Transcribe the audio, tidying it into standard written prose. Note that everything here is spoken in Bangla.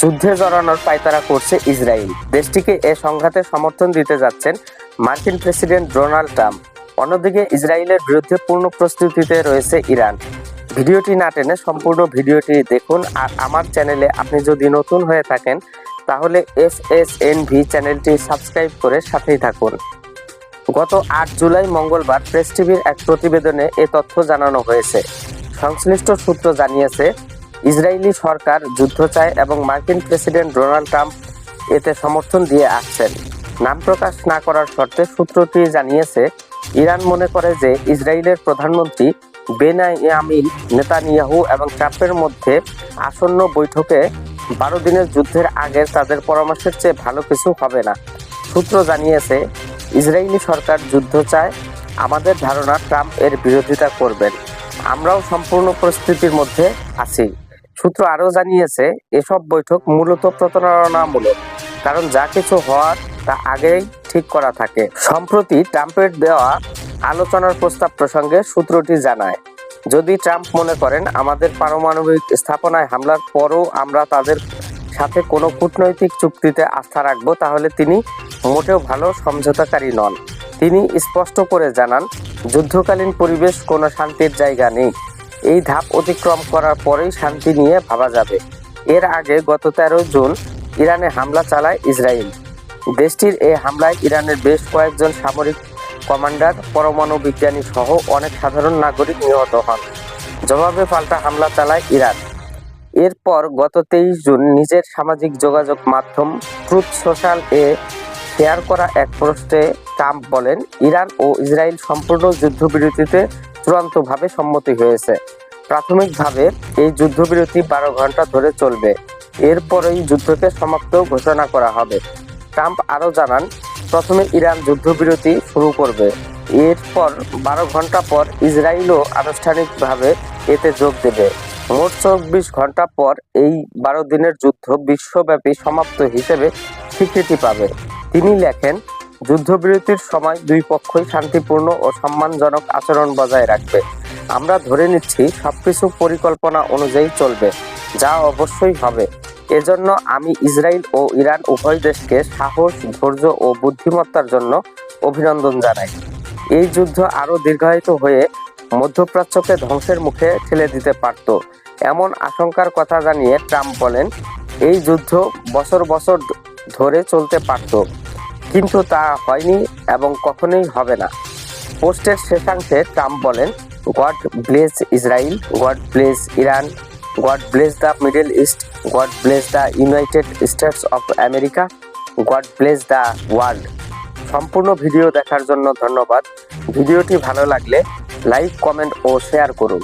যুদ্ধে জড়ানোর পায়তারা করছে ইসরায়েল। দেশটিকে এ সংঘাতে সমর্থন দিতে যাচ্ছেন মার্কিন প্রেসিডেন্ট ডোনাল্ড ট্রাম্প। অন্যদিকে ইসরায়েলের বিরুদ্ধে পূর্ণ প্রস্তুতিতে রয়েছে ইরান। ভিডিওটি না টেনে সম্পূর্ণ ভিডিওটি দেখুন। আর আমার চ্যানেলে আপনি যদি নতুন হয়ে থাকেন তাহলে FSNV চ্যানেলটি সাবস্ক্রাইব করে সাথেই থাকুন। গত 8 জুলাই মঙ্গলবার প্রেস টিভির এক প্রতিবেদনে এ তথ্য জানানো হয়েছে। সংশ্লিষ্ট সূত্র জানিয়েছে, ইসরায়েলি সরকার যুদ্ধ চায় এবং মার্কিন প্রেসিডেন্ট ডোনাল্ড ট্রাম্প এতে সমর্থন দিয়ে আসছেন। নাম প্রকাশ না করার শর্তে সূত্রটি জানিয়েছে, ইরান মনে করে যে ইসরায়েলের প্রধানমন্ত্রী বেনিয়ামিন নেতানিয়াহু এবং ট্রাম্পের মধ্যে আসন্ন বৈঠকে 12 দিনের যুদ্ধের আগের তাদের পরামর্শের চেয়ে ভালো কিছু হবে না। সূত্র জানিয়েছে, ইসরায়েলি সরকার যুদ্ধ চায়। আমাদের ধারণা ট্রাম্প এর বিরোধিতা করবেন। আমরাও সম্পূর্ণ পরিস্থিতির মধ্যে আছি। সূত্র আরও জানিয়েছে, এসব বৈঠক মূলত প্রতারণামূলক, কারণ যা কিছু হওয়ার তা আগেই ঠিক করা থাকে। সম্প্রতি ট্রাম্পের দেওয়া আলোচনার প্রস্তাব প্রসঙ্গে সূত্রটি জানায়, যদি ট্রাম্প মনে করেন আমাদের পারমাণবিক স্থাপনায় হামলার পরও আমরা তাদের সাথে কোনো কূটনৈতিক চুক্তিতে আস্থা রাখব, তাহলে তিনি মোটেও ভালো সমঝোতাকারী নন। তিনি স্পষ্ট করে জানান, যুদ্ধকালীন পরিবেশ কোনো শান্তির জায়গা নেই। এই ধাপ অতিক্রম করার পরেই শান্তি নিয়ে ভাবা যাবে। এর আগে গত 13 জুন ইরানে হামলা চালায় ইসরায়েল। দেশটির এই হামলায় ইরানের বেশ কয়েকজন সামরিক কমান্ডার, পরমাণু বিজ্ঞানী সহ অনেক সাধারণ নাগরিক নিহত হন। জবাবে পাল্টা হামলা চালায় ইরান। এরপর গত 23 জুন নিজের সামাজিক যোগাযোগ মাধ্যম ট্রুথ সোশ্যাল এ শেয়ার করা এক পোস্টে ট্রাম্প বলেন, ইরান ও ইসরায়েল সম্পূর্ণ যুদ্ধবিরতিতে চূড়ান্তভাবে সম্মতি হয়েছে। প্রাথমিকভাবে এই যুদ্ধবিরতি 12 ঘন্টা ধরে চলবে। এরপরেই যুদ্ধকে সমাপ্ত ঘোষণা করা হবে। ট্রাম্প আরও জানান, প্রথমে ইরান যুদ্ধবিরতি শুরু করবে। এরপর 12 ঘন্টা পর ইসরায়েলও আনুষ্ঠানিকভাবে এতে যোগ দেবে। মোট 24 ঘন্টা পর এই 12 দিনের যুদ্ধ বিশ্বব্যাপী সমাপ্ত হিসেবে স্বীকৃতি পাবে। তিনি লেখেন, যুদ্ধবিরতির সময় দুই পক্ষই শান্তিপূর্ণ ও সম্মানজনক আচরণ বজায় রাখবে। আমরা ধরে নিচ্ছি সবকিছু পরিকল্পনা অনুযায়ী চলবে, যা অবশ্যই হবে। এজন্য আমি ইসরায়েল ও ইরান উভয় দেশকে সাহস, ধৈর্য ও বুদ্ধিমত্তার জন্য অভিনন্দন জানাই। এই যুদ্ধ আরও দীর্ঘায়িত হয়ে মধ্যপ্রাচ্যকে ধ্বংসের মুখে ঠেলে দিতে পারত, এমন আশঙ্কার কথা জানিয়ে ট্রাম্প বলেন, এই যুদ্ধ বছর বছর ধরে চলতে পারত, কিন্তু তা হয়নি এবং কখনোই হবে না। পোস্টের শেষাংশে ট্রাম্প বলেন, god bless Israel, god bless Iran, god bless the middle east, god bless the United states of America, god bless the world. সম্পূর্ণ ভিডিও দেখার জন্য ধন্যবাদ। ভিডিওটি ভালো লাগলে লাইক, কমেন্ট ও শেয়ার করুন।